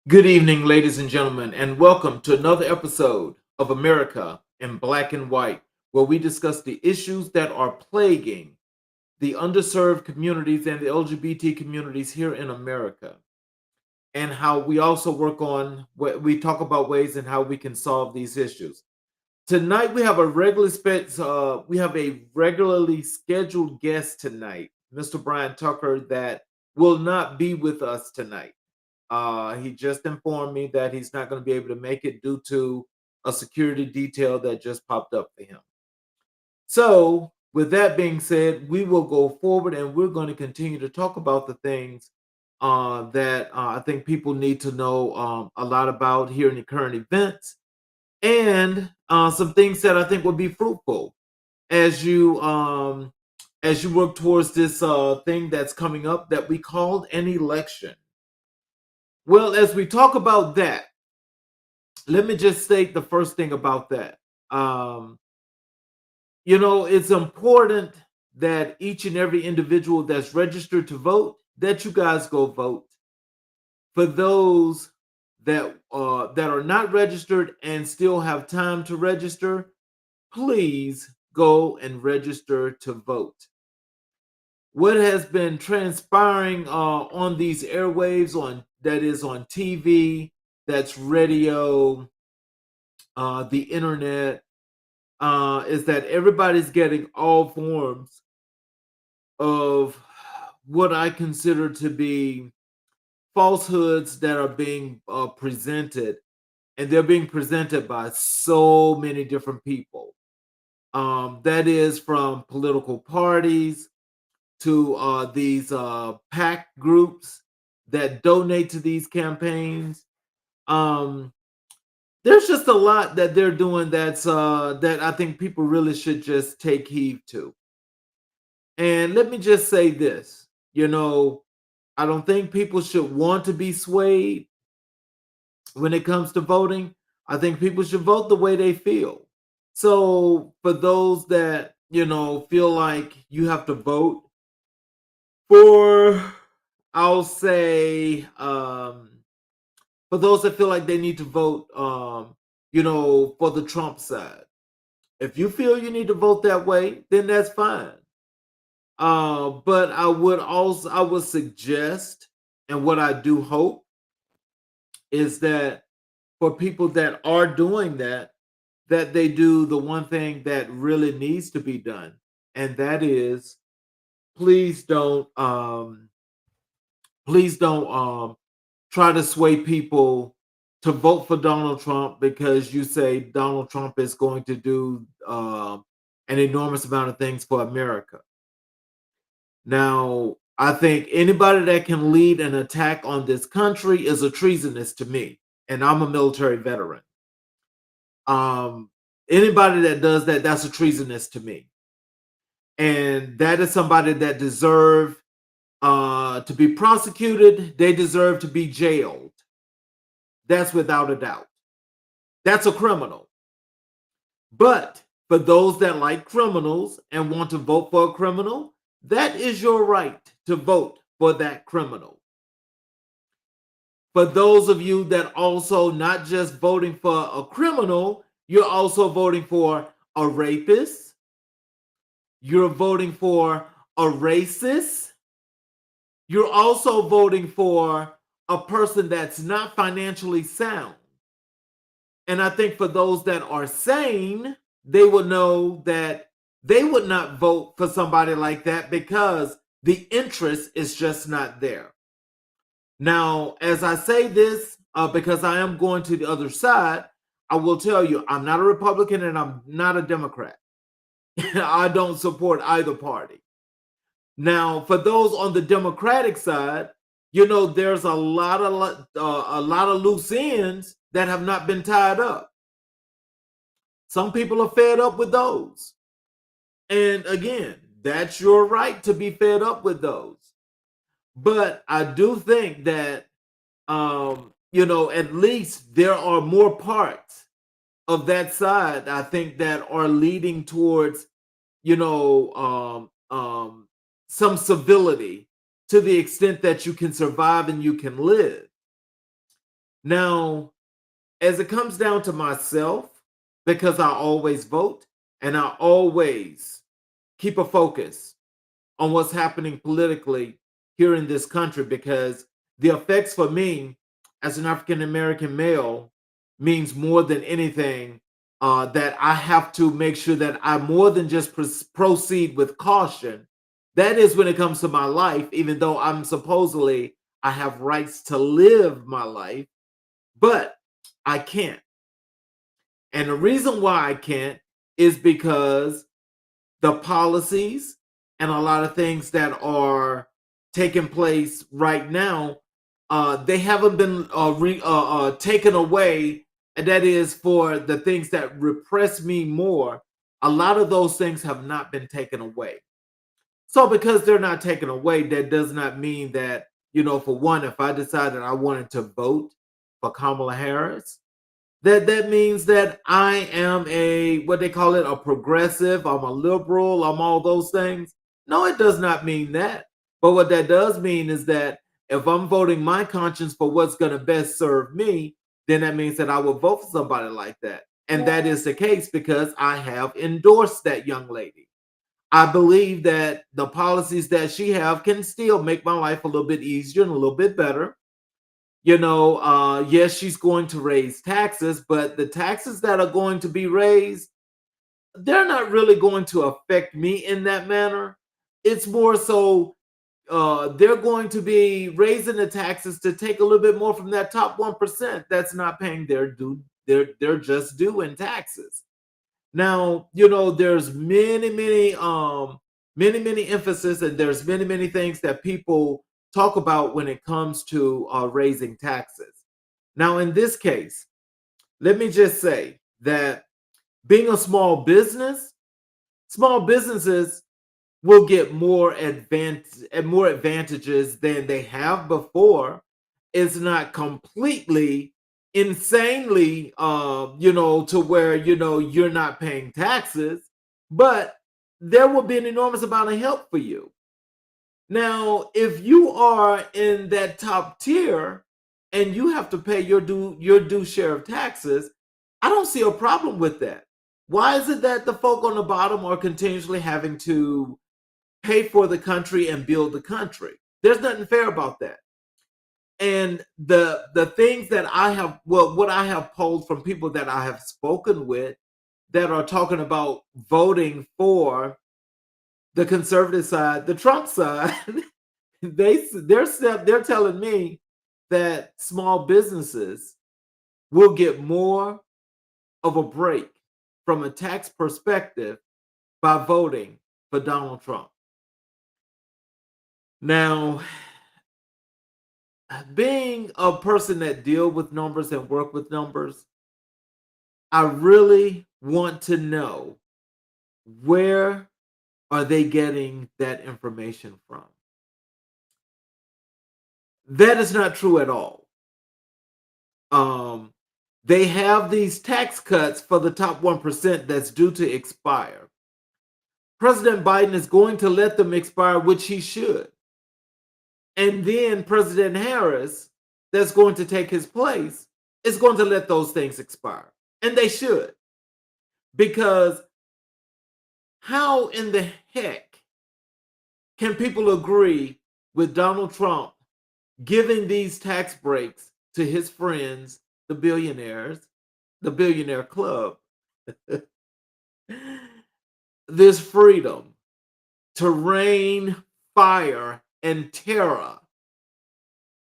Good evening, ladies and gentlemen, and welcome to another episode of America in Black and White, where we discuss the issues that are plaguing the underserved communities and the LGBT communities here in America, and how we also work on what we talk about ways and how we can solve these issues. Tonight we have a regularly scheduled guest tonight, Mr. Brian Tucker, that will not be with us tonight. He just informed me that he's not going to be able to make it due to a security detail that just popped up for him. So, with that being said, we will go forward and we're going to continue to talk about the things that I think people need to know a lot about here in the current events, and some things that I think will be fruitful as you work towards this thing that's coming up that we called an election. Well, as we talk about that, let me just state the first thing about that. Um, it's important that each and every individual that's registered to vote, that you guys go vote. For those that are not registered and still have time to register, please go and register to vote. What has been transpiring on these airwaves, on that is on TV, that's radio, the internet, is that everybody's getting all forms of what I consider to be falsehoods that are being presented, and they're being presented by so many different people. That is from political parties to these PAC groups that donate to these campaigns. Um, there's just a lot that they're doing that I think people really should just take heed to. And let me just say this, I don't think people should want to be swayed when it comes to voting. I think people should vote the way they feel. So for those that, feel like you have to vote for, I'll say, for those that feel like they need to vote, for the Trump side. If you feel you need to vote that way, then that's fine. But I would suggest, and what I do hope is that for people that are doing that, that they do the one thing that really needs to be done, and that is please don't try to sway people to vote for Donald Trump because you say Donald Trump is going to do an enormous amount of things for America. Now, I think anybody that can lead an attack on this country is a treasonous to me, and I'm a military veteran. Um, Anybody that does that, that's a treasonous to me, and that is somebody that deserve to be prosecuted. They deserve to be jailed. That's without a doubt. That's a criminal. But for those that like criminals and want to vote for a criminal, that is your right to vote for that criminal. For those of you that also not just voting for a criminal, you're also voting for a rapist, you're voting for a racist, you're also voting for a person that's not financially sound. And I think for those that are sane, they would know that they would not vote for somebody like that because the interest is just not there. Now, as I say this, because I am going to the other side, I will tell you I'm not a Republican and I'm not a Democrat. I don't support either party. Now, for those on the Democratic side, there's a lot of loose ends that have not been tied up. Some people are fed up with those. And again, that's your right to be fed up with those. But I do think that at least there are more parts of that side, I think, that are leading towards, some civility to the extent that you can survive and you can live. Now, as it comes down to myself, because I always vote and I always keep a focus on what's happening politically here in this country, because the effects for me as an African American male means more than anything, that I have to make sure that I more than just proceed with caution. That is when it comes to my life, even though I'm supposedly I have rights to live my life, but I can't. And the reason why I can't is because the policies and a lot of things that are taking place right now, they haven't been taken away. And that is for the things that repress me more. A lot of those things have not been taken away. So because they're not taken away, that does not mean that, for one, if I decided I wanted to vote for Kamala Harris, that means that I am a what they call it, a progressive, I'm a liberal, I'm all those things. No, it does not mean that. But what that does mean is that if I'm voting my conscience for what's going to best serve me, then that means that I will vote for somebody like that. And that is the case because I have endorsed that young lady. I believe that the policies that she have can still make my life a little bit easier and a little bit better. Yes, she's going to raise taxes, but the taxes that are going to be raised, they're not really going to affect me in that manner. It's more so they're going to be raising the taxes to take a little bit more from that top 1% that's not paying their due, they're just due in taxes. Now, there's many emphasis, and there's many things that people talk about when it comes to raising taxes. Now, in this case, let me just say that being a small businesses will get more advantages than they have before. It's not completely insanely to where you're not paying taxes, but there will be an enormous amount of help for you. Now, if you are in that top tier and you have to pay your due share of taxes, I don't see a problem with that. Why is it that the folk on the bottom are continuously having to pay for the country and build the country? There's nothing fair about that. And the things that what I have polled from people that I have spoken with that are talking about voting for the conservative side, the Trump side, they're telling me that small businesses will get more of a break from a tax perspective by voting for Donald Trump. Now, being a person that deal with numbers and work with numbers, I really want to know, where are they getting that information from? That is not true at all. Um, they have these tax cuts for the top 1% that's due to expire. President Biden is going to let them expire, which he should. And then President Harris, that's going to take his place, is going to let those things expire. And they should. Because how in the heck can people agree with Donald Trump giving these tax breaks to his friends, the billionaires, the billionaire club, this freedom to rain fire and terror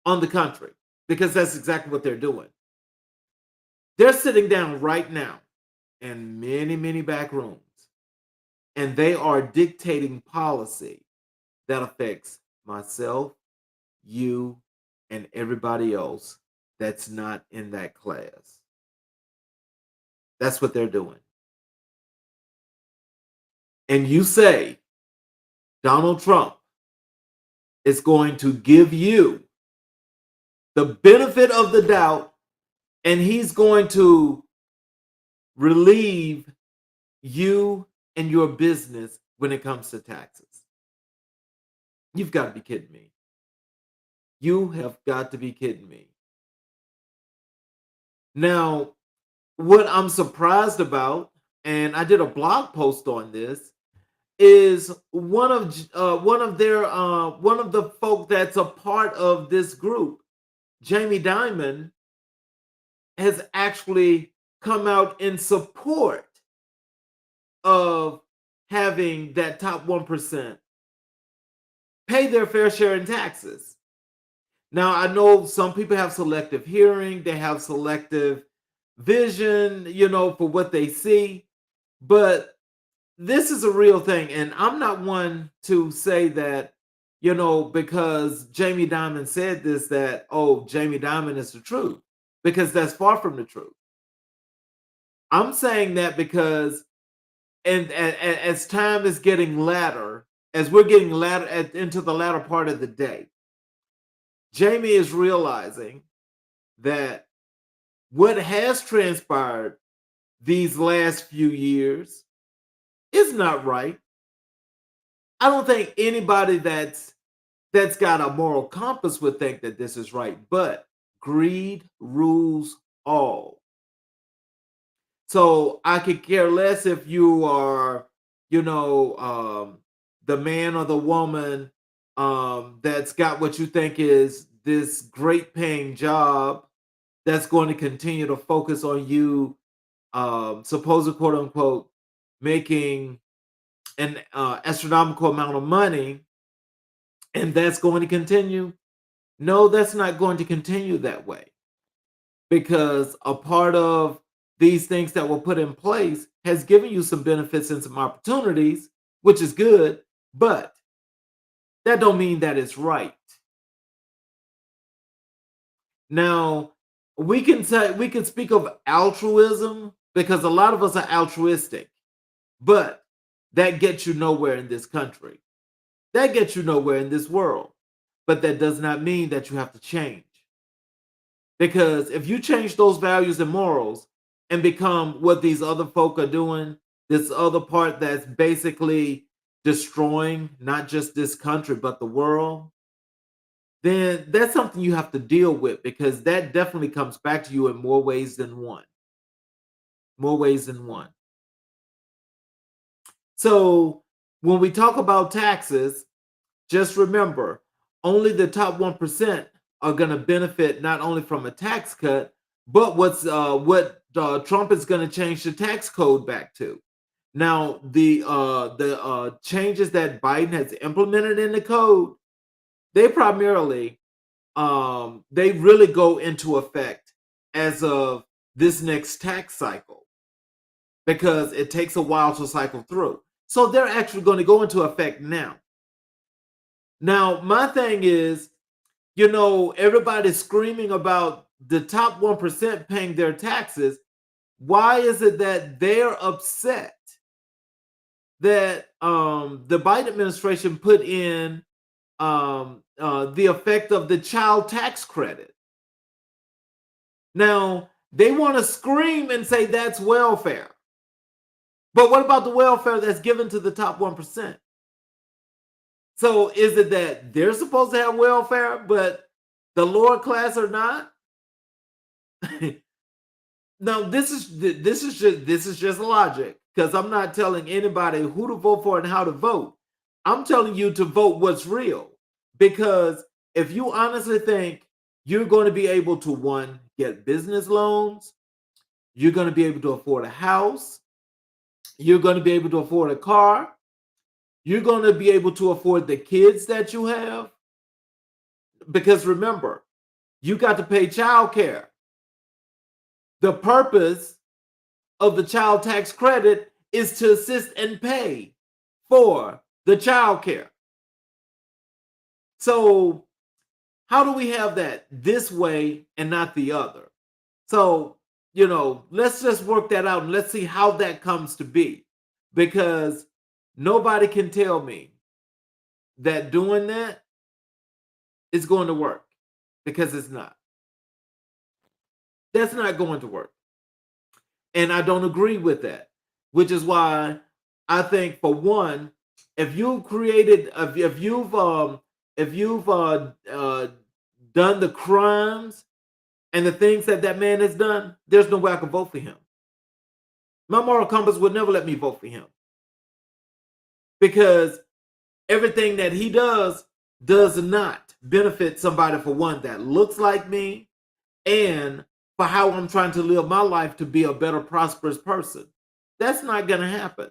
on the country? Because that's exactly what they're doing. They're sitting down right now in many back rooms, and they are dictating policy that affects myself, you, and everybody else that's not in that class. That's what they're doing. And you say Donald Trump is going to give you the benefit of the doubt, and he's going to relieve you and your business when it comes to taxes. You've got to be kidding me. You have got to be kidding me. Now, what I'm surprised about, and I did a blog post on this, is one of the folk that's a part of this group, Jamie Dimon, has actually come out in support of having that top 1% pay their fair share in taxes. Now, I know some people have selective hearing, they have selective vision, for what they see, but this is a real thing. And I'm not one to say that, because Jamie Dimon said this, that, oh, Jamie Dimon is the truth, because that's far from the truth. I'm saying that because, and as time is getting latter, as we're getting into the latter part of the day, Jamie is realizing that what has transpired these last few years is not right. I don't think anybody that's got a moral compass would think that this is right, but greed rules all. So I could care less if you are, the man or the woman that's got what you think is this great paying job that's going to continue to focus on you, supposed quote unquote, making an astronomical amount of money, and that's going to continue. No, that's not going to continue that way, because a part of these things that were put in place has given you some benefits and some opportunities, which is good, but that don't mean that it's right. Now, we can speak of altruism, because a lot of us are altruistic, but that gets you nowhere in this country. That gets you nowhere in this world. But that does not mean that you have to change. Because if you change those values and morals and become what these other folk are doing, this other part that's basically destroying not just this country, but the world, then that's something you have to deal with, because that definitely comes back to you in more ways than one. More ways than one. So when we talk about taxes, just remember, only the top 1% are going to benefit not only from a tax cut, but what Trump is going to change the tax code back to. Now, the changes that Biden has implemented in the code, they primarily they really go into effect as of this next tax cycle, because it takes a while to cycle through. So they're actually going to go into effect now. Now, my thing is, everybody's screaming about the top 1% paying their taxes. Why is it that they're upset that the Biden administration put in the effect of the child tax credit? Now, they want to scream and say that's welfare. But what about the welfare that's given to the top 1%? So is it that they're supposed to have welfare, but the lower class are not? Now, this is just logic, because I'm not telling anybody who to vote for and how to vote. I'm telling you to vote what's real, because if you honestly think you're going to be able to, one, get business loans, you're going to be able to afford a house, you're going to be able to afford a car, you're going to be able to afford the kids that you have, because remember, you got to pay child care. The purpose of the child tax credit is to assist and pay for the child care. So how do we have that this way and not the other? So, let's just work that out and let's see how that comes to be, because nobody can tell me that doing that is going to work, because it's not. That's not going to work. And I don't agree with that, which is why I think, for one, if you've created, if you've done the crimes and the things that that man has done, there's no way I can vote for him. My moral compass would never let me vote for him because everything that he does not benefit somebody, for one, that looks like me, and for how I'm trying to live my life to be a better, prosperous person. That's not going to happen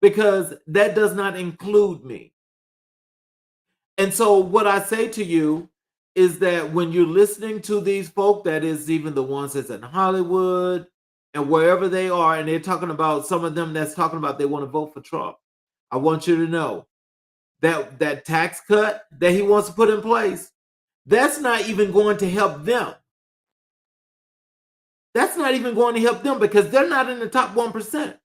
because that does not include me. And so, what I say to you is that when you're listening to these folk, that is even the ones that's in Hollywood and wherever they are, and they're talking about some of them that's talking about they want to vote for Trump, I want you to know that that tax cut that he wants to put in place, that's not even going to help them. That's not even going to help them because they're not in the top 1%.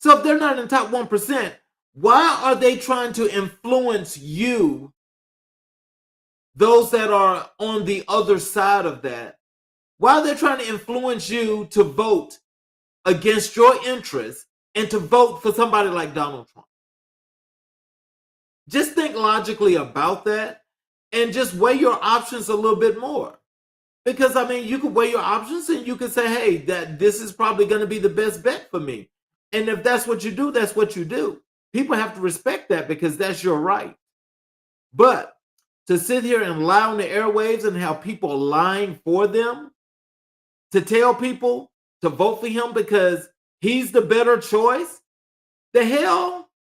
So if they're not in the top 1%, why are they trying to influence you, those that are on the other side of that? Why are they trying to influence you to vote against your interests and to vote for somebody like Donald Trump? Just think logically about that and just weigh your options a little bit more. Because I mean, you could weigh your options and you could say, hey, that this is probably going to be the best bet for me. And if that's what you do, that's what you do. People have to respect that because that's your right. But to sit here and lie on the airwaves and have people lying for them, to tell people to vote for him because he's the better choice, the hell?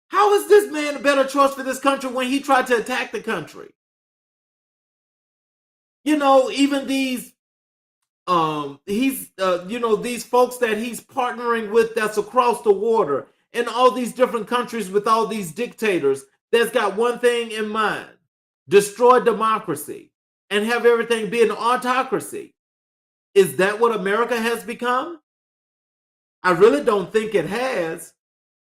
How is this man a better choice for this country when he tried to attack the country? You know, even these these folks that he's partnering with that's across the water in all these different countries with all these dictators that's got one thing in mind: destroy democracy and have everything be an autocracy. Is that what America has become? I really don't think it has,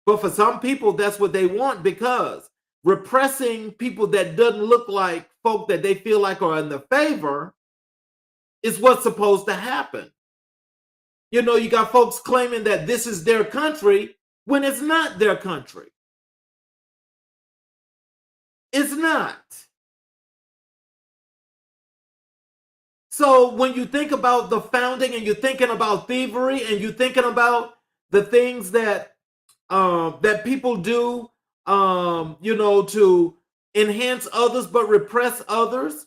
but for some people that's what they want, because repressing people that doesn't look like folk that they feel like are in the favor is what's supposed to happen. You know, you got folks claiming that this is their country when it's not their country. It's not. So when you think about the founding and you're thinking about thievery and you're thinking about the things that that people do, to enhance others but repress others,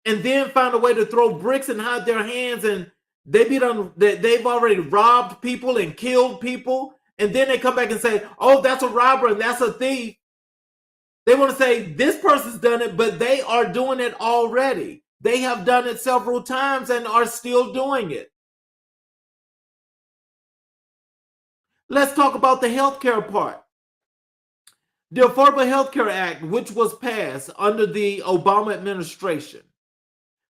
and then find a way to throw bricks and hide their hands, and they've already robbed people and killed people, and then they come back and say, oh, that's a robber and that's a thief. They want to say this person's done it, but they are doing it already. They have done it several times and are still doing it. Let's talk about the healthcare part. The Affordable Health Care Act, which was passed under the Obama administration,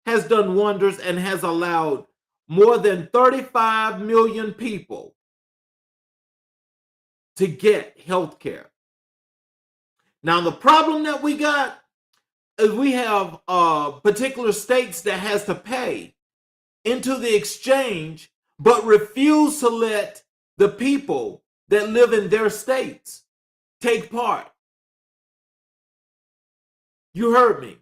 has done wonders and has allowed more than 35 million people to get health care. Now, the problem that we got is we have particular states that has to pay into the exchange, but refuse to let the people that live in their states take part. You heard me.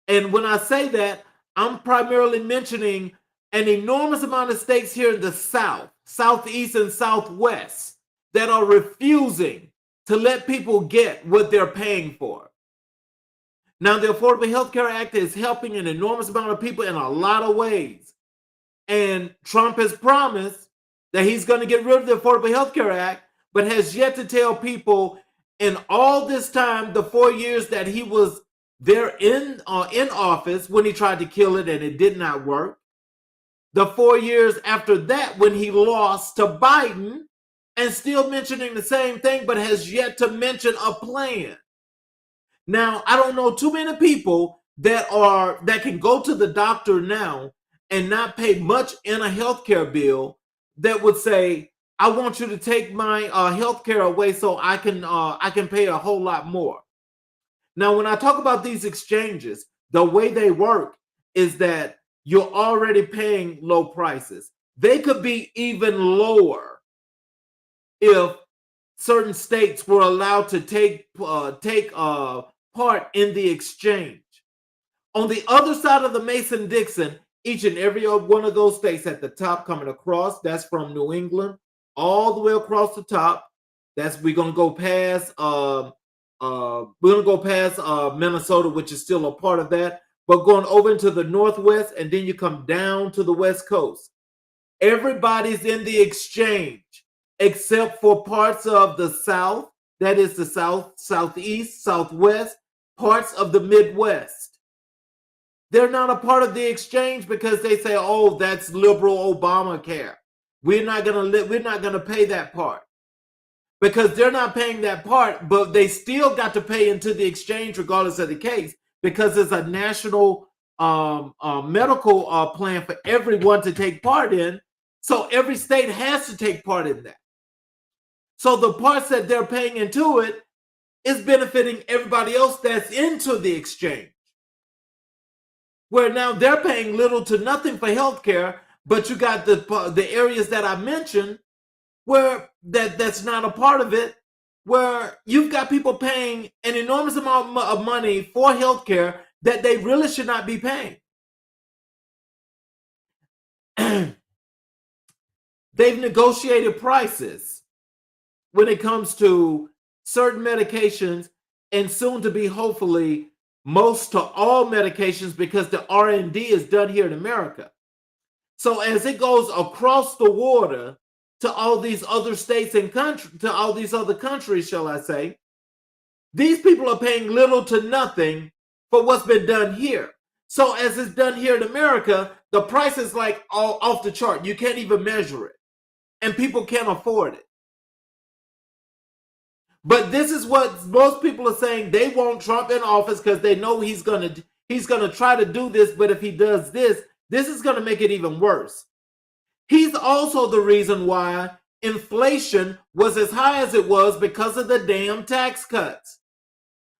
And when I say that, I'm primarily mentioning an enormous amount of states here in the South, Southeast, and Southwest that are refusing to let people get what they're paying for. Now, the Affordable Health Care Act is helping an enormous amount of people in a lot of ways. And Trump has promised that he's going to get rid of the Affordable Health Care Act, but has yet to tell people in all this time, the 4 years that he was there in office when he tried to kill it and it did not work, the 4 years after that when he lost to Biden, and still mentioning the same thing, but has yet to mention a plan. Now, I don't know too many people that can go to the doctor now and not pay much in a healthcare bill that would say, I want you to take my healthcare away so I can pay a whole lot more. Now, when I talk about these exchanges, the way they work is that you're already paying low prices. They could be even lower if certain states were allowed to take part in the exchange. On the other side of the Mason-Dixon, each and every one of those states at the top coming across, that's from New England, all the way across the top. We're gonna go past Minnesota, which is still a part of that, but going over into the Northwest, and then you come down to the West Coast. Everybody's in the exchange except for parts of the South, that is the South, Southeast, Southwest, parts of the Midwest. They're not a part of the exchange because they say, "Oh, that's liberal Obamacare. We're not gonna pay that part." Because they're not paying that part, but they still got to pay into the exchange regardless of the case, because it's a national medical plan for everyone to take part in. So every state has to take part in that. So the parts that they're paying into it is benefiting everybody else that's into the exchange. Where now they're paying little to nothing for healthcare, but you got the areas that I mentioned where that's not a part of it, where you've got people paying an enormous amount of money for healthcare that they really should not be paying. They've negotiated prices when it comes to certain medications, and soon to be hopefully most to all medications, because the R&D is done here in America. So as it goes across the water to all these other states and to all these other countries, shall I say, these people are paying little to nothing for what's been done here. So as it's done here in America, the price is like all off the chart. You can't even measure it, and people can't afford it. But this is what most people are saying. They want Trump in office because they know he's gonna try to do this. But if he does this is gonna make it even worse. He's also the reason why inflation was as high as it was, because of the damn tax cuts.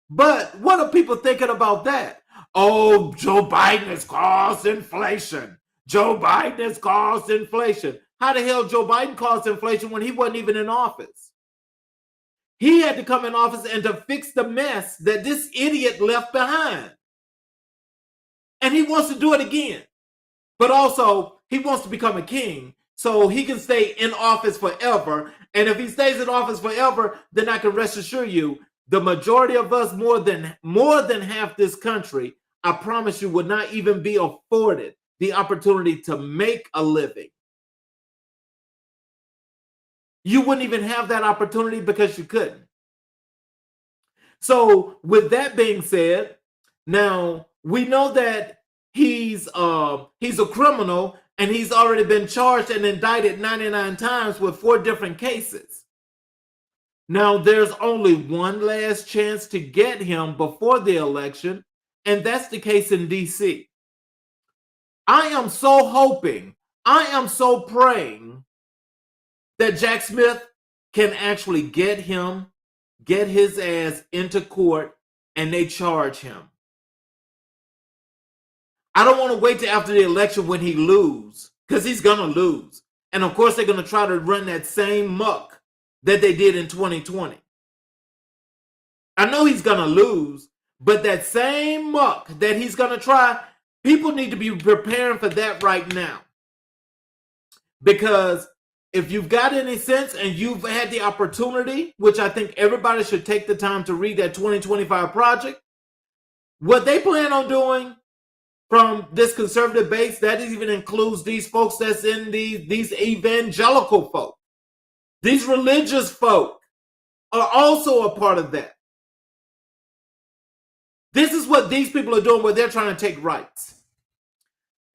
But what are people thinking about that? Oh, Joe Biden has caused inflation. Joe Biden has caused inflation. How the hell Joe Biden caused inflation when he wasn't even in office? He had to come in office and to fix the mess that this idiot left behind. And he wants to do it again. But also, he wants to become a king so he can stay in office forever. And if he stays in office forever, then I can rest assure you, the majority of us, more than half this country, I promise you, would not even be afforded the opportunity to make a living. You wouldn't even have that opportunity because you couldn't. So with that being said, now we know that he's a criminal, and he's already been charged and indicted 99 times with 4 different cases. Now there's only one last chance to get him before the election, and that's the case in DC. I am so hoping, I am so praying that Jack Smith can actually get his ass into court and they charge him. I don't want to wait till after the election when he loses, because he's going to lose. And of course, they're going to try to run that same muck that they did in 2020. I know he's going to lose, but that same muck that he's going to try, people need to be preparing for that right now. Because if you've got any sense and you've had the opportunity, which I think everybody should take the time to read that 2025 project, what they plan on doing from this conservative base, that even includes these folks that's in these evangelical folk. These religious folk are also a part of that. This is what these people are doing, where they're trying to take rights.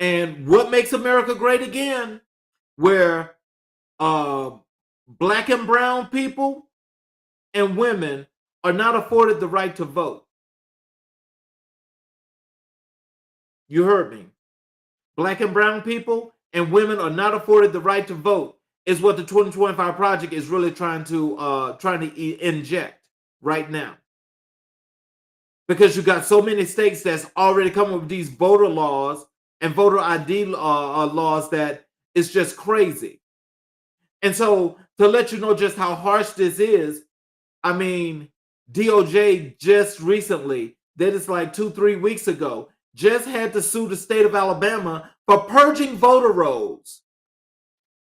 And what makes America great again? Where black and brown people and women are not afforded the right to vote. You heard me. Black and brown people and women are not afforded the right to vote, is what the 2025 project is really trying to inject right now. Because you got so many states that's already come up with these voter laws and voter ID laws that it's just crazy. And so to let you know just how harsh this is, I mean, DOJ just recently, that is like 2-3 weeks ago, just had to sue the state of Alabama for purging voter rolls.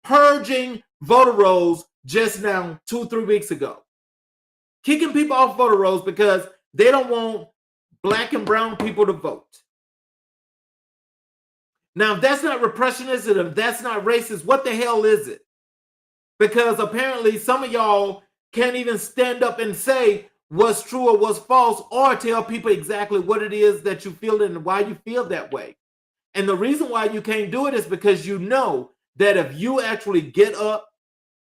Purging voter rolls just now 2-3 weeks ago. Kicking people off voter rolls because they don't want black and brown people to vote. Now, if that's not repressionism, if that's not racist, what the hell is it? Because apparently some of y'all can't even stand up and say what's true or what's false, or tell people exactly what it is that you feel and why you feel that way. And the reason why you can't do it is because you know that if you actually get up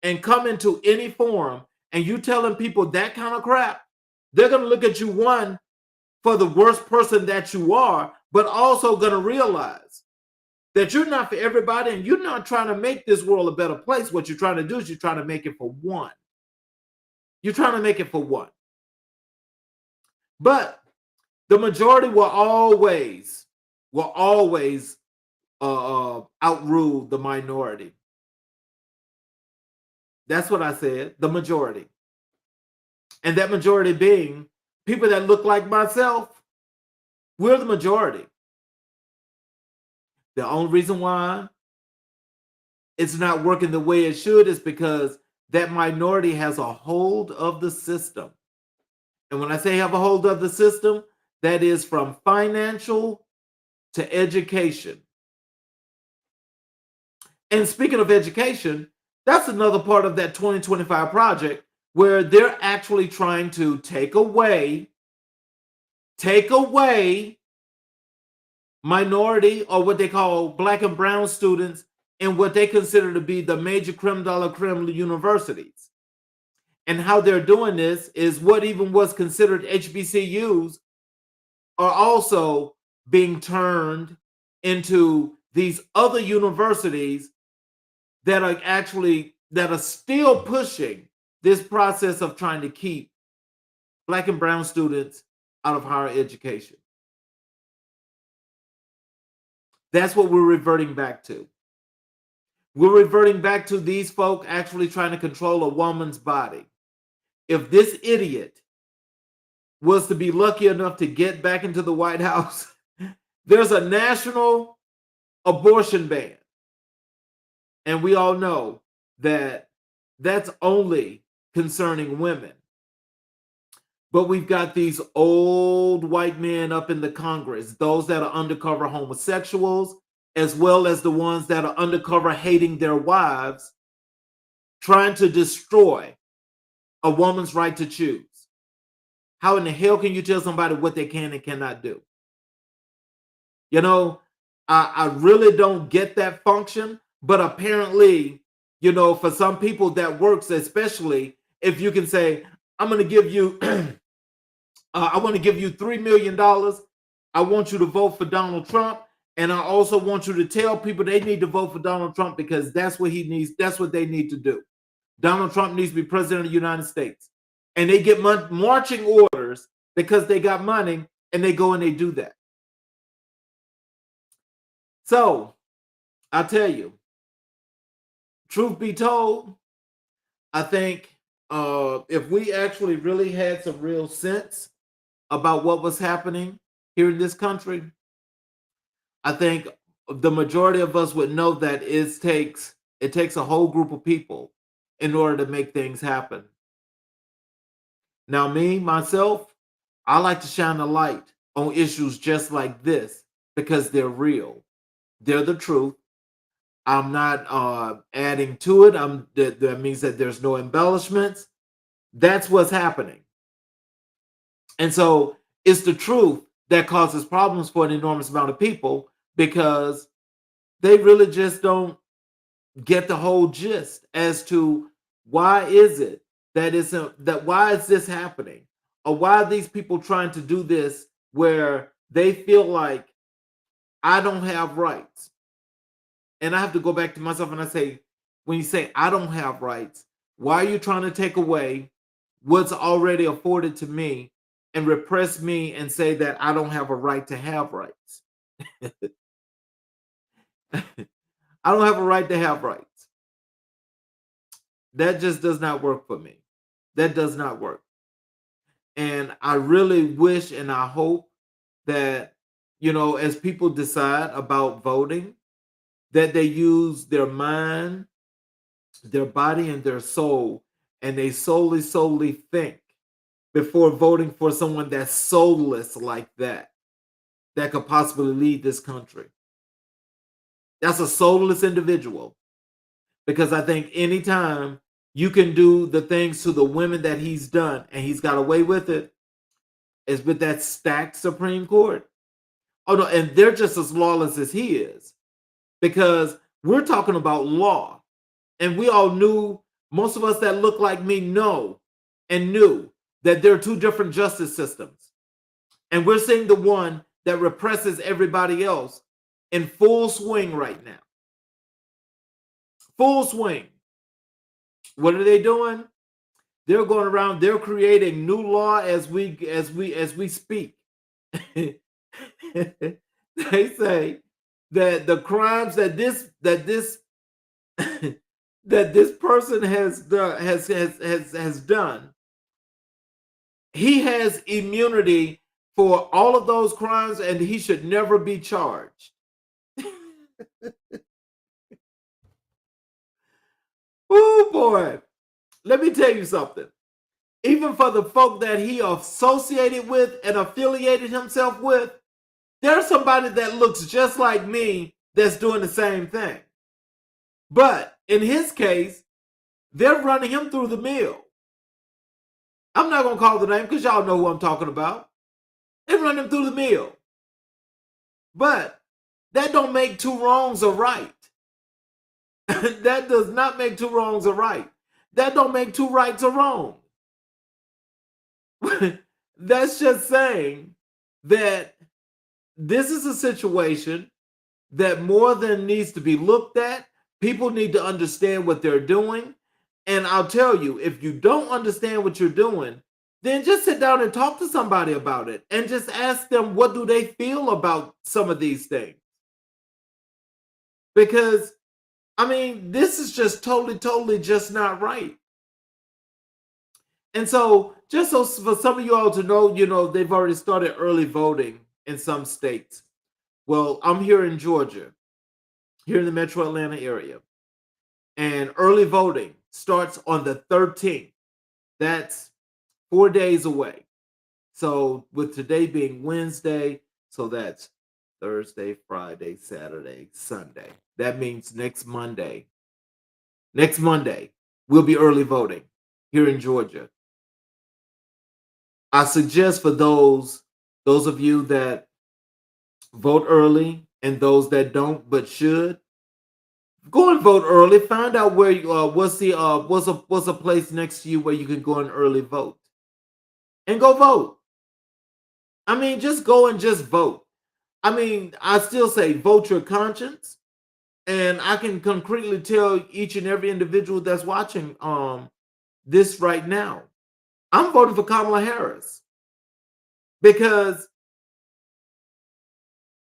and come into any forum and you telling people that kind of crap, they're going to look at you, one, for the worst person that you are, but also going to realize that you're not for everybody and you're not trying to make this world a better place. What you're trying to do is you're trying to make it for one. You're trying to make it for one. But the majority will always outrule the minority. That's what I said, the majority. And that majority being people that look like myself. We're the majority. The only reason why it's not working the way it should is because that minority has a hold of the system. And when I say have a hold of the system, that is from financial to education. And speaking of education, that's another part of that 2025 project where they're actually trying to take away minority, or what they call black and brown students, in what they consider to be the major creme de la creme universities. And how they're doing this is what even was considered HBCUs are also being turned into these other universities that are still pushing this process of trying to keep black and brown students out of higher education. That's what we're reverting back to. We're reverting back to these folk actually trying to control a woman's body. If this idiot was to be lucky enough to get back into the White House, there's a national abortion ban. And we all know that that's only concerning women. But we've got these old white men up in the Congress, those that are undercover homosexuals, as well as the ones that are undercover hating their wives, trying to destroy a woman's right to choose. How in the hell can you tell somebody what they can and cannot do? You know, I really don't get that function, but apparently, you know, for some people that works, especially if you can say, I'm going to give you, I want to give you $3 million. I want you to vote for Donald Trump. And I also want you to tell people they need to vote for Donald Trump because that's what he needs. That's what they need to do. Donald Trump needs to be president of the United States. And they get marching orders because they got money, and they go and they do that. So I'll tell you, truth be told, I think if we actually really had some real sense about what was happening here in this country, I think the majority of us would know that it takes a whole group of people in order to make things happen. Now, myself, I like to shine a light on issues just like this because they're real. They're the truth. I'm not adding to it. That means that there's no embellishments. That's what's happening. And so it's the truth that causes problems for an enormous amount of people because they really just don't get the whole gist as to why is it that why is this happening, or why are these people trying to do this where they feel like I don't have rights. And I have to go back to myself and I say, when you say I don't have rights, why are you trying to take away what's already afforded to me and repress me and say that I don't have a right to have rights? I don't have a right to have rights. That just does not work for me. That does not work. And I really wish and I hope that, as people decide about voting, that they use their mind, their body, and their soul, and they solely think before voting for someone that's soulless like that could possibly lead this country. That's a soulless individual. Because I think anytime you can do the things to the women that he's done and he's got away with it, is with that stacked Supreme Court. Oh no, and they're just as lawless as he is. Because we're talking about law. And we all knew, most of us that look like me know and knew that there are two different justice systems. And we're seeing the one that represses everybody else in full swing right now. Full swing. What are they doing? They're going around, they're creating new law as we speak. They say that the crimes that this that this person has done, he has immunity for all of those crimes and he should never be charged. Oh boy. Let me tell you something. Even for the folk that he associated with and affiliated himself with, there's somebody that looks just like me that's doing the same thing. But in his case, they're running him through the mill. I'm not going to call the name because y'all know who I'm talking about. They run him through the mill. But that don't make two wrongs a right. That does not make two wrongs a right. That don't make two rights a wrong. That's just saying that this is a situation that more than needs to be looked at. People need to understand what they're doing. And I'll tell you, if you don't understand what you're doing, then just sit down and talk to somebody about it and just ask them, what do they feel about some of these things? Because, I mean, this is just totally just not right. And so, just so for some of you all to know, they've already started early voting in some states. Well, I'm here in Georgia, here in the metro Atlanta area. And early voting starts on the 13th. That's 4 days away. So with today being Wednesday, so that's Thursday, Friday, Saturday, Sunday. That means next Monday, we'll be early voting here in Georgia. I suggest for those of you that vote early and those that don't but should, go and vote early. Find out where you what's a place next to you where you can go and early vote. And go vote. I mean, just go and just vote. I mean, I still say vote your conscience. And I can concretely tell each and every individual that's watching this right now, I'm voting for Kamala Harris because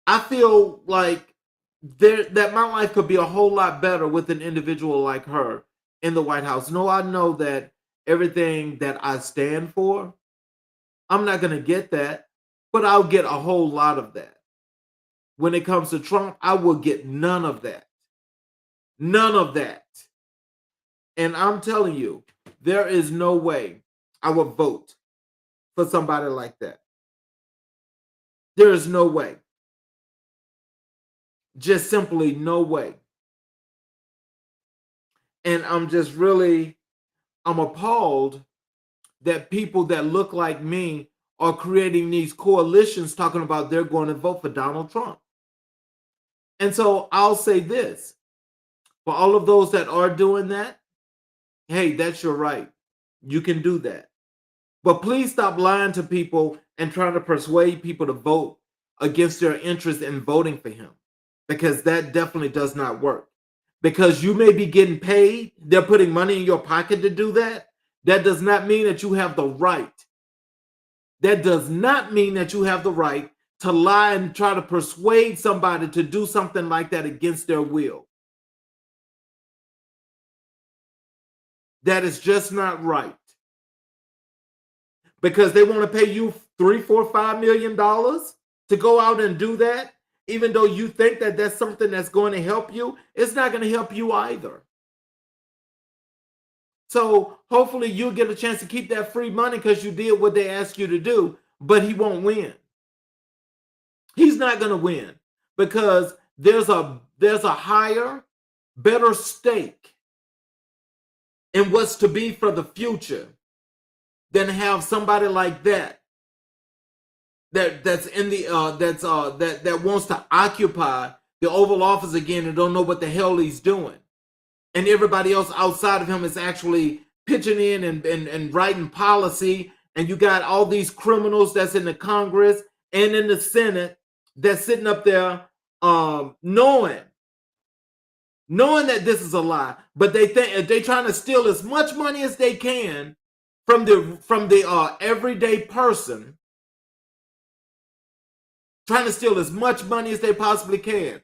I feel like that my life could be a whole lot better with an individual like her in the White House. No, I know that everything that I stand for, I'm not going to get that, but I'll get a whole lot of that. When it comes to Trump, I will get none of that. None of that. And I'm telling you, there is no way I would vote for somebody like that. There is no way. Just simply no way. And I'm appalled that people that look like me are creating these coalitions talking about they're going to vote for Donald Trump. And so I'll say this, for all of those that are doing that, hey, that's your right. You can do that. But please stop lying to people and trying to persuade people to vote against their interest in voting for him, because that definitely does not work. Because you may be getting paid, they're putting money in your pocket to do that. That does not mean that you have the right. That does not mean that you have the right to lie and try to persuade somebody to do something like that against their will. That is just not right. Because they want to pay you $3, $4, $5 million to go out and do that, even though you think that that's something that's going to help you, it's not going to help you either. So hopefully you'll get a chance to keep that free money because you did what they asked you to do, but he won't win. He's not going to win because there's a higher, better stake in what's to be for the future than have somebody like that's in the that wants to occupy the Oval Office again and don't know what the hell he's doing, and everybody else outside of him is actually pitching in and writing policy, and you got all these criminals that's in the Congress and in the Senate that's sitting up there knowing that this is a lie, but they think they're trying to steal as much money as they can from the everyday person, trying to steal as much money as they possibly can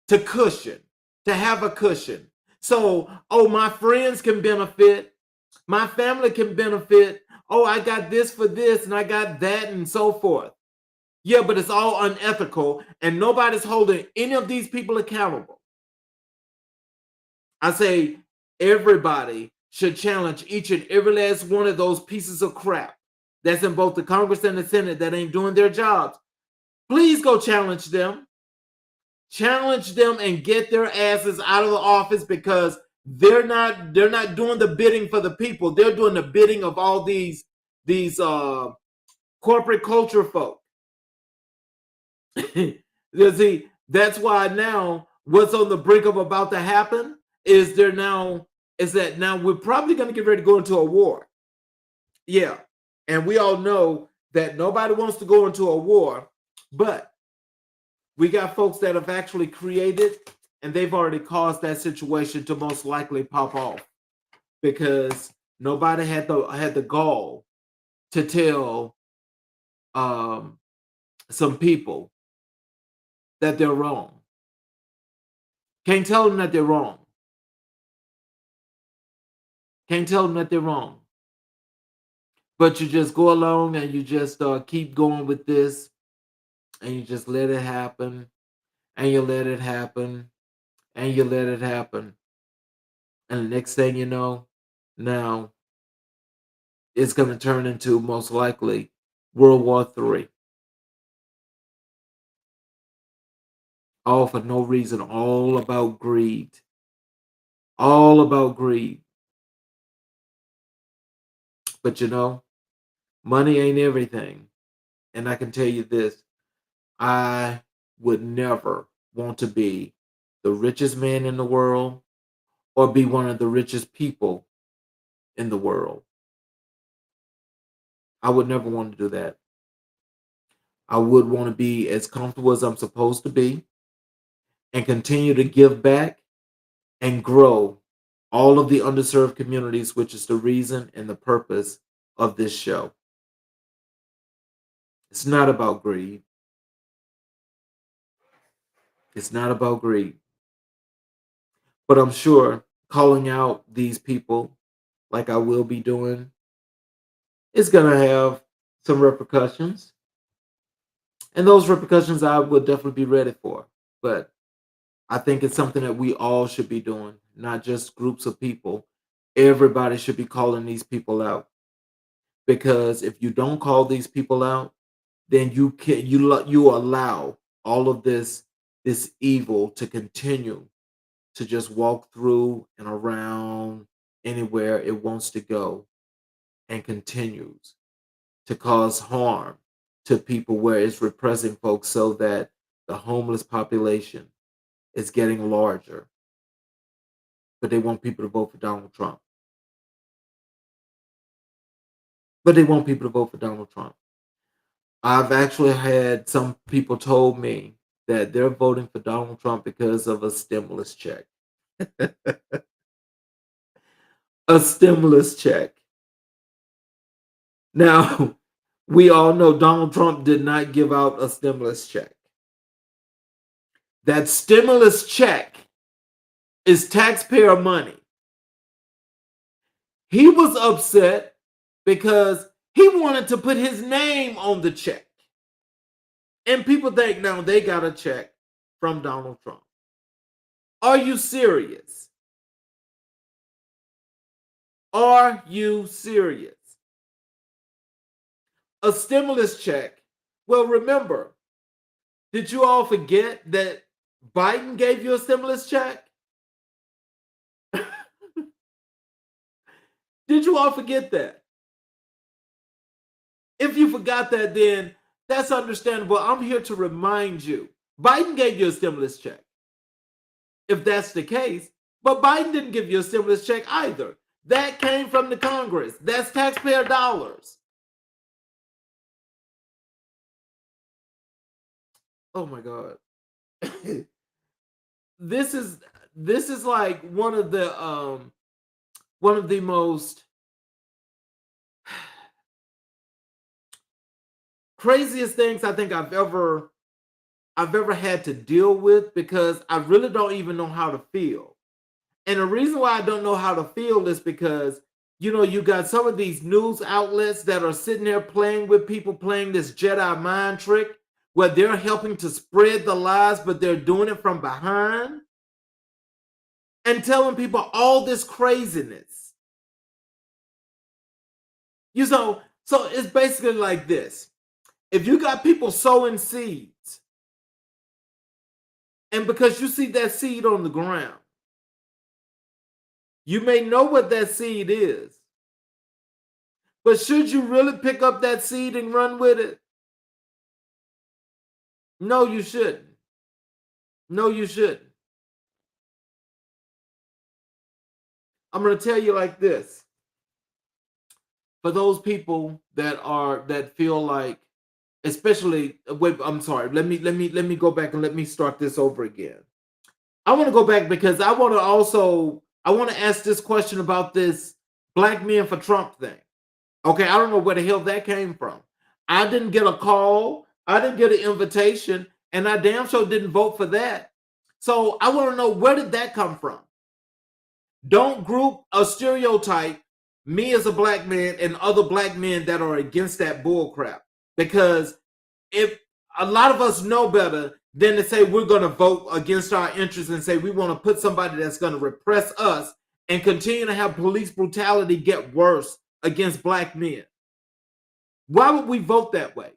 to have a cushion. So, oh, my friends can benefit, my family can benefit. Oh, I got this for this and I got that and so forth. Yeah, but it's all unethical and nobody's holding any of these people accountable. I say everybody should challenge each and every last one of those pieces of crap that's in both the Congress and the Senate that ain't doing their jobs. Please go challenge them. Challenge them and get their asses out of the office because they're not doing the bidding for the people. They're doing the bidding of all these corporate culture folk. See, that's why now what's on the brink of about to happen is that now we're probably going to get ready to go into a war. Yeah. And we all know that nobody wants to go into a war, but we got folks that have actually created and they've already caused that situation to most likely pop off because nobody had the gall to tell some people that they're wrong. Can't tell them that they're wrong. Can't tell them that they're wrong. But you just go along and you just keep going with this and you just let it happen and you let it happen and you let it happen. And the next thing you know, now it's going to turn into most likely World War III. All for no reason, all about greed. All about greed. But money ain't everything. And I can tell you this, I would never want to be the richest man in the world or be one of the richest people in the world. I would never want to do that. I would want to be as comfortable as I'm supposed to be and continue to give back and grow all of the underserved communities, which is the reason and the purpose of this show. It's not about greed. It's not about greed. But I'm sure calling out these people, like I will be doing, is going to have some repercussions. And those repercussions I would definitely be ready for. But I think it's something that we all should be doing, not just groups of people. Everybody should be calling these people out. Because if you don't call these people out, then you allow all of this evil to continue to just walk through and around anywhere it wants to go and continues to cause harm to people where it's repressing folks so that the homeless population is getting larger. But they want people to vote for Donald Trump. I've actually had some people told me that they're voting for Donald Trump because of a stimulus check. A stimulus check. Now, we all know Donald Trump did not give out a stimulus check. That stimulus check is taxpayer money. He was upset because he wanted to put his name on the check. And people think now they got a check from Donald Trump. Are you serious? Are you serious? A stimulus check. Well, remember, did you all forget that Biden gave you a stimulus check? Did you all forget that? If you forgot that, then that's understandable. I'm here to remind you. Biden gave you a stimulus check. If that's the case, but Biden didn't give you a stimulus check either. That came from the Congress. That's taxpayer dollars. Oh my God. this is like one of the most craziest things I think I've ever had to deal with, because I really don't even know how to feel. And the reason why I don't know how to feel is because, you got some of these news outlets that are sitting there playing with people, playing this Jedi mind trick where they're helping to spread the lies, but they're doing it from behind and telling people all this craziness. So it's basically like this. If you got people sowing seeds, and because you see that seed on the ground, you may know what that seed is, but should you really pick up that seed and run with it? No, you shouldn't. No, you shouldn't. I'm going to tell you like this. For those people that feel like, especially, wait, I'm sorry. Let me go back and let me start this over again. I want to go back because I want to ask this question about this Black Men for Trump thing. Okay, I don't know where the hell that came from. I didn't get a call. I didn't get an invitation, and I damn sure didn't vote for that. So I want to know, where did that come from? Don't group a stereotype me as a black man and other black men that are against that bull crap. Because if a lot of us know better than to say we're going to vote against our interests and say we want to put somebody that's going to repress us and continue to have police brutality get worse against black men. Why would we vote that way?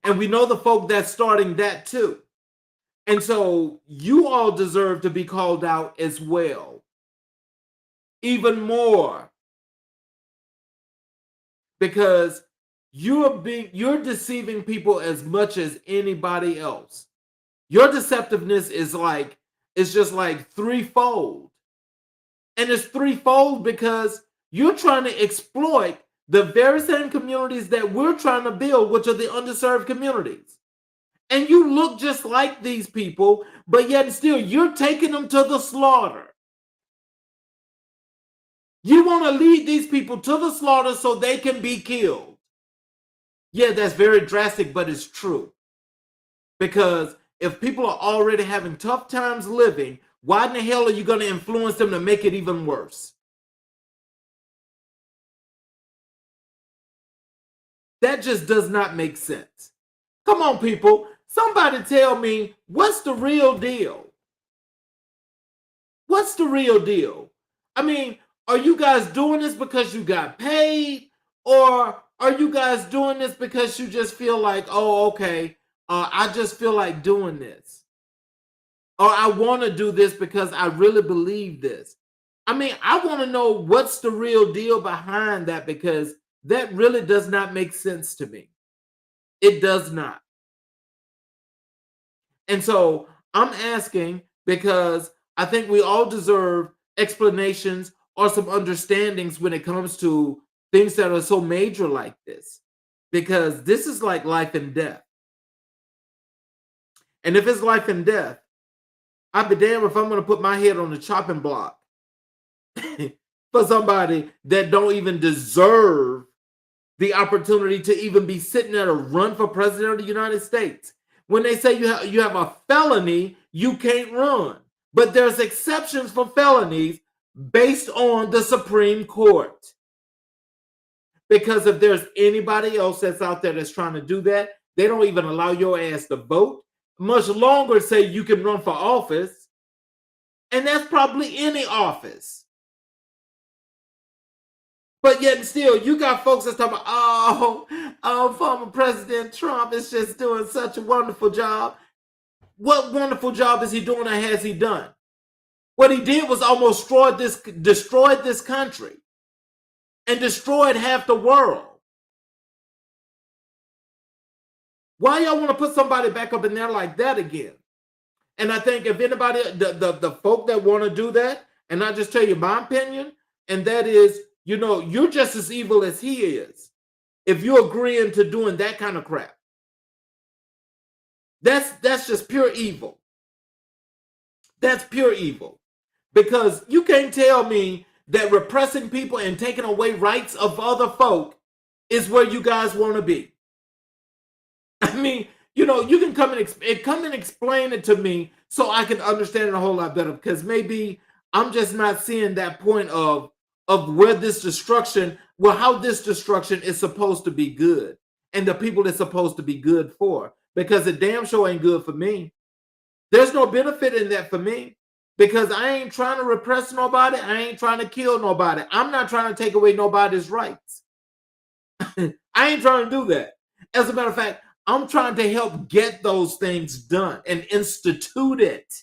And we know the folk that's starting that too. And so you all deserve to be called out as well. Even more. Because you're deceiving people as much as anybody else. Your deceptiveness is just like threefold. And it's threefold because you're trying to exploit the very same communities that we're trying to build, which are the underserved communities. And you look just like these people, but yet still you're taking them to the slaughter. You want to lead these people to the slaughter so they can be killed. Yeah, that's very drastic, but it's true. Because if people are already having tough times living, why in the hell are you going to influence them to make it even worse? That just does not make sense. Come on, people. Somebody tell me, what's the real deal? What's the real deal? I mean, are you guys doing this because you got paid? Or are you guys doing this because you just feel like, oh, okay, I just feel like doing this? Or I want to do this because I really believe this. I mean, I want to know what's the real deal behind that, because that really does not make sense to me. It does not. And so I'm asking because I think we all deserve explanations or some understandings when it comes to things that are so major like this, because this is like life and death. And if it's life and death, I'd be damned if I'm going to put my head on the chopping block for somebody that don't even deserve the opportunity to even be sitting there to run for president of the United States. When they say you have a felony, you can't run. But there's exceptions for felonies based on the Supreme Court. Because if there's anybody else that's out there that's trying to do that, they don't even allow your ass to vote, much longer say you can run for office. And that's probably any office. But yet and still, you got folks that's talking about, former President Trump is just doing such a wonderful job. What wonderful job is he doing or has he done? What he did was almost destroyed this country and destroyed half the world. Why y'all want to put somebody back up in there like that again? And I think if anybody, the folk that want to do that, and I just tell you my opinion, and that is, you're just as evil as he is if you're agreeing to doing that kind of crap. That's just pure evil. That's pure evil. Because you can't tell me that repressing people and taking away rights of other folk is where you guys want to be. I mean, you can come and explain it to me so I can understand it a whole lot better, because maybe I'm just not seeing that point of where this destruction, how this destruction is supposed to be good and the people it's supposed to be good for, because it damn sure ain't good for me. There's no benefit in that for me, because I ain't trying to repress nobody. I ain't trying to kill nobody. I'm not trying to take away nobody's rights. I ain't trying to do that. As a matter of fact, I'm trying to help get those things done and institute it,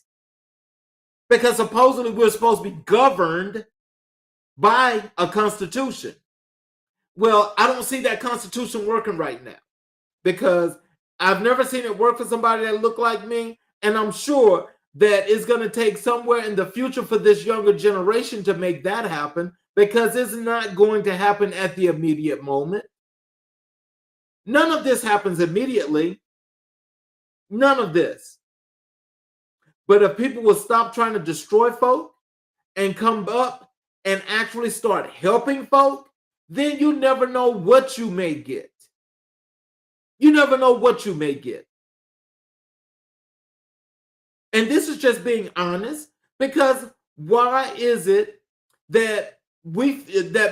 because supposedly we're supposed to be governed by a constitution. Well, I don't see that constitution working right now, because I've never seen it work for somebody that look like me, and I'm sure that it's going to take somewhere in the future for this younger generation to make that happen, because it's not going to happen at the immediate moment. None of this happens immediately. None of this. But if people will stop trying to destroy folk and come up and actually start helping folk, then you never know what you may get. You never know what you may get. And this is just being honest, because why is it that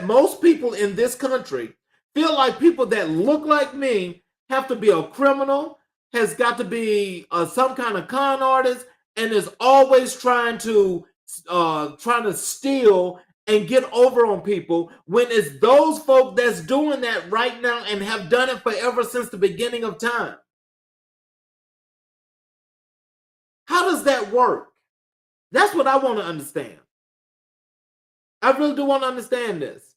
most people in this country feel like people that look like me have to be a criminal, has got to be some kind of con artist, and is always trying to steal and get over on people, when it's those folk that's doing that right now and have done it forever since the beginning of time? How does that work? That's what I want to understand. I really do want to understand this.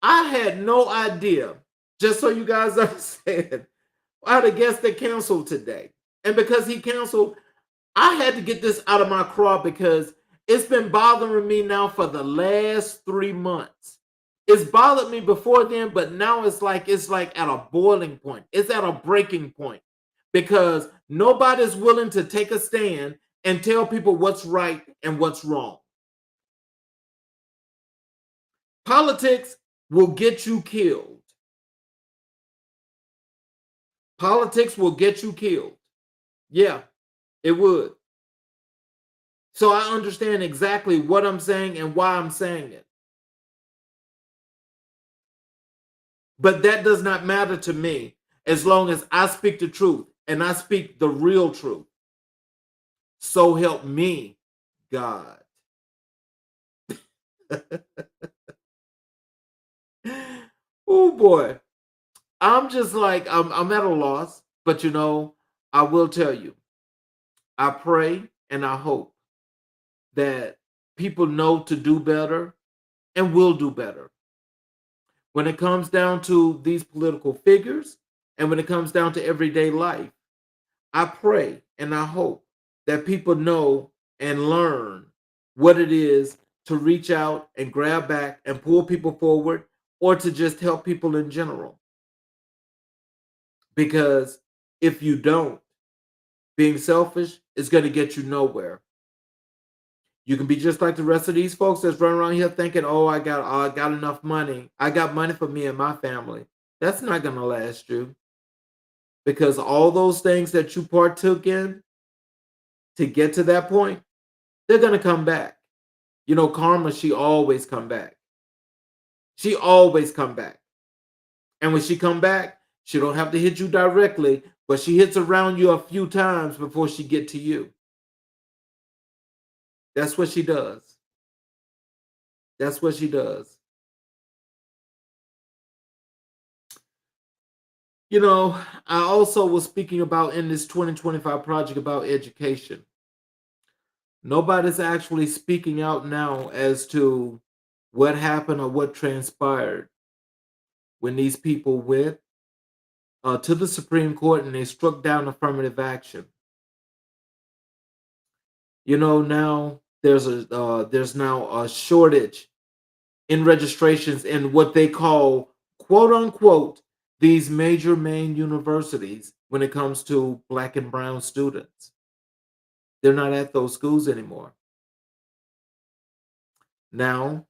I had no idea, just so you guys understand, I had a guest that canceled today. And because he canceled, I had to get this out of my craw, because it's been bothering me now for the last 3 months. It's bothered me before then, but now it's like at a boiling point. It's at a breaking point, because nobody's willing to take a stand and tell people what's right and what's wrong. Politics will get you killed. Politics will get you killed. Yeah, it would. So I understand exactly what I'm saying and why I'm saying it. But that does not matter to me as long as I speak the truth, and I speak the real truth. So help me, God. Oh boy. I'm just like, I'm at a loss, but I will tell you, I pray and I hope that people know to do better and will do better. When it comes down to these political figures and when it comes down to everyday life, I pray and I hope that people know and learn what it is to reach out and grab back and pull people forward, or to just help people in general. Because if you don't, being selfish is going to get you nowhere. You can be just like the rest of these folks that's running around here thinking, "Oh, I got enough money. I got money for me and my family." That's not going to last you, because all those things that you partook in to get to that point, they're going to come back. Karma, she always come back. She always come back. And when she come back, she don't have to hit you directly, but she hits around you a few times before she get to you. That's what she does. That's what she does. You know, I also was speaking about in this 2025 project about education. Nobody's actually speaking out now as to what happened or what transpired when these people went to the Supreme Court and they struck down affirmative action. You know, now there's now a shortage in registrations in what they call quote unquote these major main universities when it comes to black and brown students. They're not at those schools anymore. Now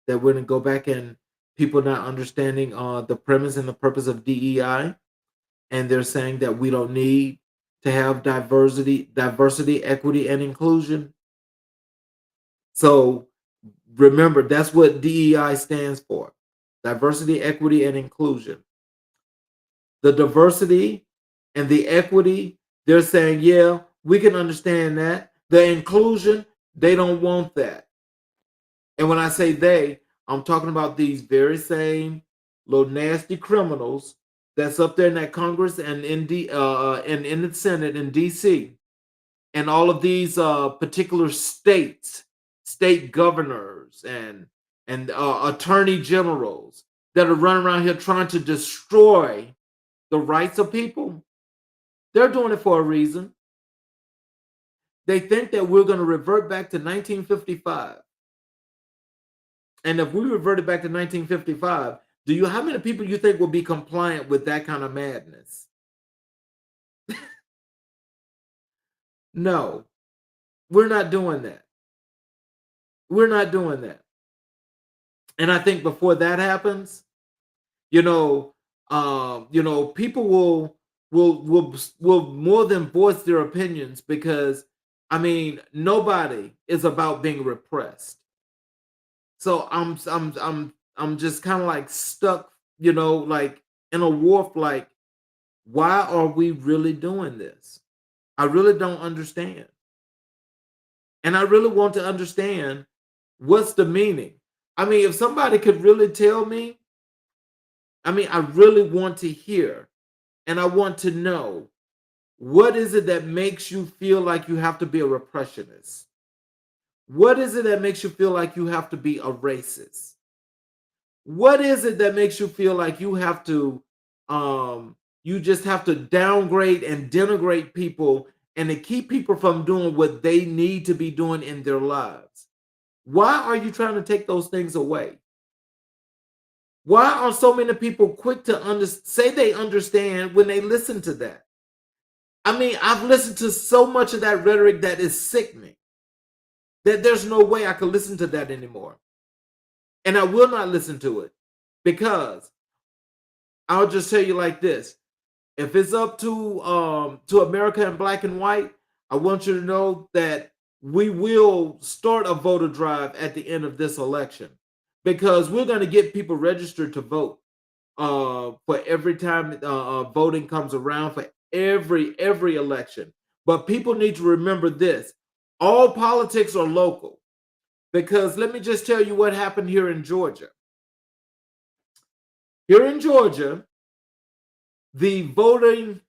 that we're going to go back and people not understanding the premise and the purpose of DEI, and they're saying that we don't need to have diversity, equity, and inclusion. So remember, that's what DEI stands for: diversity, equity, and inclusion. The diversity and the equity, they're saying, yeah, we can understand that. The inclusion, they don't want that. And when I say they, I'm talking about these very same little nasty criminals that's up there in that Congress and and in the Senate in DC, and all of these particular states, state governors, and attorney generals that are running around here trying to destroy the rights of people. They're doing it for a reason. They think that we're going to revert back to 1955. And if we reverted back to 1955, do you how many people you think will be compliant with that kind of madness? No, we're not doing that. We're not doing that. And I think before that happens, you know, people will more than voice their opinions because I mean nobody is about being repressed. So I'm just kind of like stuck, like in a warp. Like, why are we really doing this? I really don't understand, and I really want to understand what's the meaning. I mean, if somebody could really tell me, I mean, I really want to hear, and I want to know what is it that makes you feel like you have to be a repressionist. What is it that makes you feel like you have to be a racist? What is it that makes you feel like you just have to downgrade and denigrate people and to keep people from doing what they need to be doing in their lives? Why are you trying to take those things away? Why are so many people quick to say they understand when they listen to that? I mean, I've listened to so much of that rhetoric that is sickening that there's no way I could listen to that anymore. And I will not listen to it because I'll just tell you like this. If it's up to America in black and white, I want you to know that we will start a voter drive at the end of this election because we're going to get people registered to vote for every time voting comes around for every election. But people need to remember this: all politics are local. Because let me just tell you what happened here in Georgia. Here in Georgia, the voting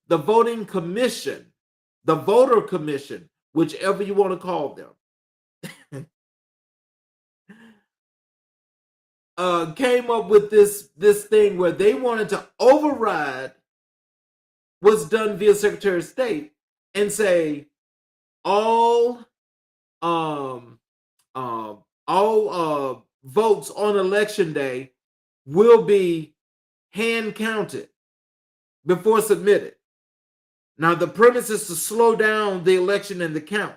commission, the voter commission, whichever you want to call them, came up with this thing where they wanted to override what's done via Secretary of State and say all um all votes on election day will be hand counted before submitted. Now, the premise is to slow down the election and the count.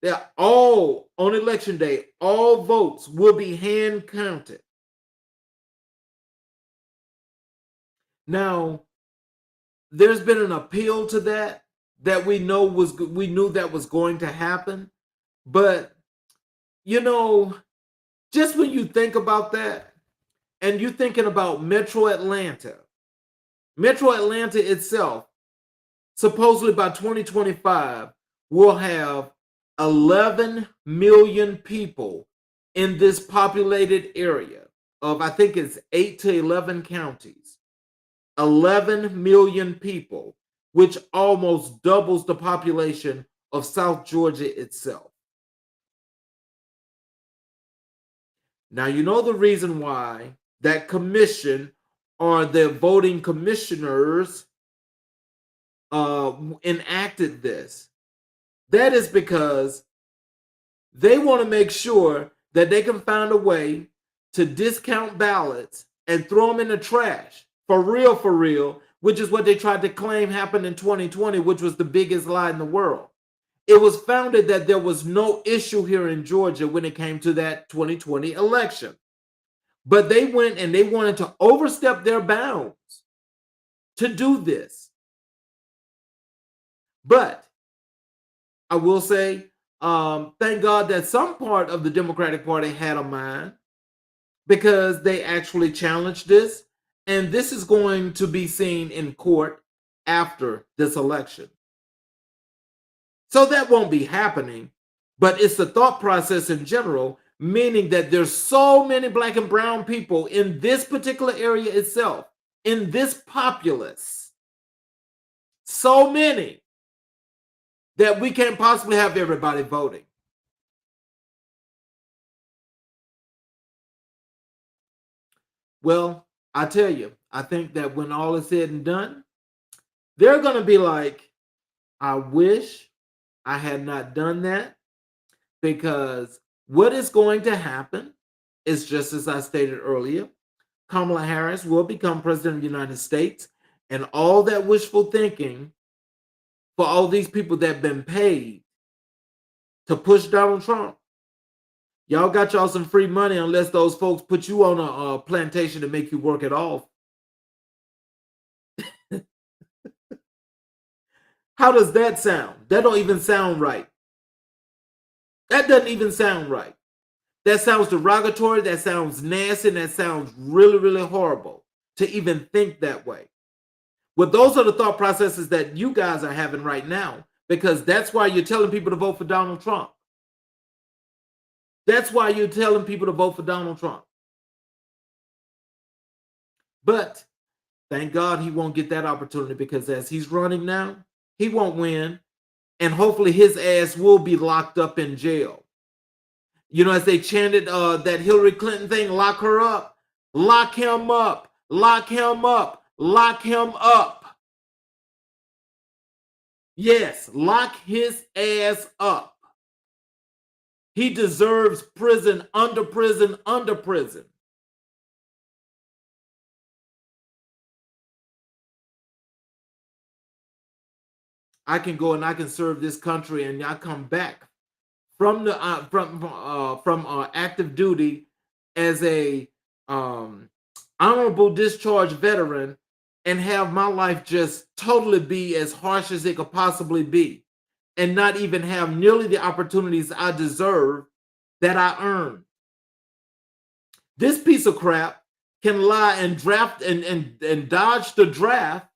That all on election day, all votes will be hand counted. Now, there's been an appeal to that we knew that was going to happen, but just when you think about that, and you're thinking about Metro Atlanta. Metro Atlanta itself, supposedly by 2025, will have 11 million people in this populated area of, I think it's 8 to 11 counties. 11 million people, which almost doubles the population of South Georgia itself. Now, you know the reason why that commission or the voting commissioners enacted this. That is because they want to make sure that they can find a way to discount ballots and throw them in the trash. For real, which is what they tried to claim happened in 2020, which was the biggest lie in the world. It was founded that there was no issue here in Georgia when it came to that 2020 election. But they went and they wanted to overstep their bounds to do this. But I will say, thank God that some part of the Democratic Party had a mind, because they actually challenged this. And this is going to be seen in court after this election. So that won't be happening, but it's the thought process in general, meaning that there's so many black and brown people in this particular area itself, in this populace, so many that we can't possibly have everybody voting. Well, I tell you, I think that when all is said and done, they're going to be like, I wish I had not done that, because what is going to happen is just as I stated earlier. Kamala Harris will become president of the United States, and all that wishful thinking for all these people that have been paid to push Donald Trump, y'all got y'all some free money unless those folks put you on a plantation to make you work it off. How does that sound? That don't even sound right. That doesn't even sound right. That sounds derogatory. That sounds nasty. And that sounds really, really horrible to even think that way. Well, those are the thought processes that you guys are having right now, because that's why you're telling people to vote for Donald Trump. That's why you're telling people to vote for Donald Trump. But thank God he won't get that opportunity, because as he's running now, he won't win. And hopefully his ass will be locked up in jail. You know, as they chanted that Hillary Clinton thing, lock her up, lock him up, lock him up, lock him up. Yes, lock his ass up. He deserves prison, under prison, under prison. I can go and I can serve this country, and I come back from the active duty as a honorable discharge veteran, and have my life just totally be as harsh as it could possibly be, and not even have nearly the opportunities I deserve that I earned. This piece of crap can lie and draft and dodge the draft,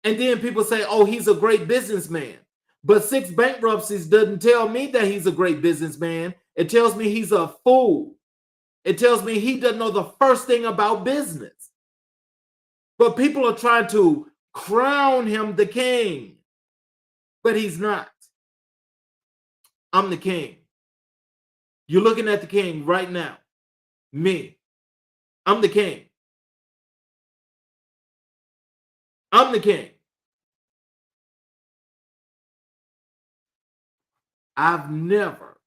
and then people say, oh, he's a great businessman. But 6 bankruptcies doesn't tell me that he's a great businessman. It tells me he's a fool. It tells me he doesn't know the first thing about business. But people are trying to crown him the king. But he's not. I'm the king. You're looking at the king right now. Me. I'm the king. I'm the king. I've never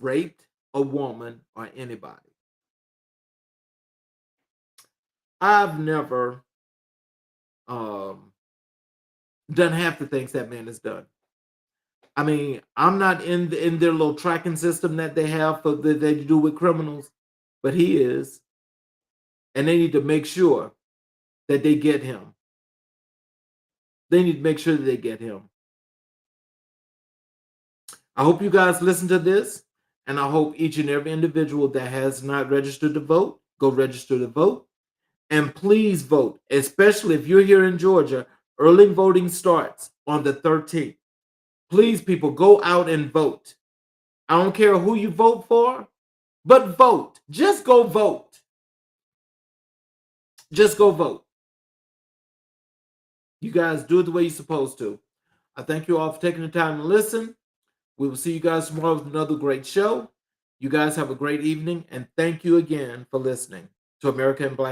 raped a woman or anybody. I've never done half the things that man has done. I mean, I'm not in their little tracking system that they have for that they do with criminals, but he is, and they need to make sure that they get him. They need to make sure that they get him. I hope you guys listen to this, and I hope each and every individual that has not registered to vote Go register to vote. And please vote, especially if you're here in Georgia. Early voting starts on the 13th. Please, people, go out and vote. I don't care who you vote for, but vote. Just go vote. Just go vote. You guys do it the way you're supposed to. I thank you all for taking the time to listen. We will see you guys tomorrow with another great show. You guys have a great evening, and thank you again for listening to America in Black.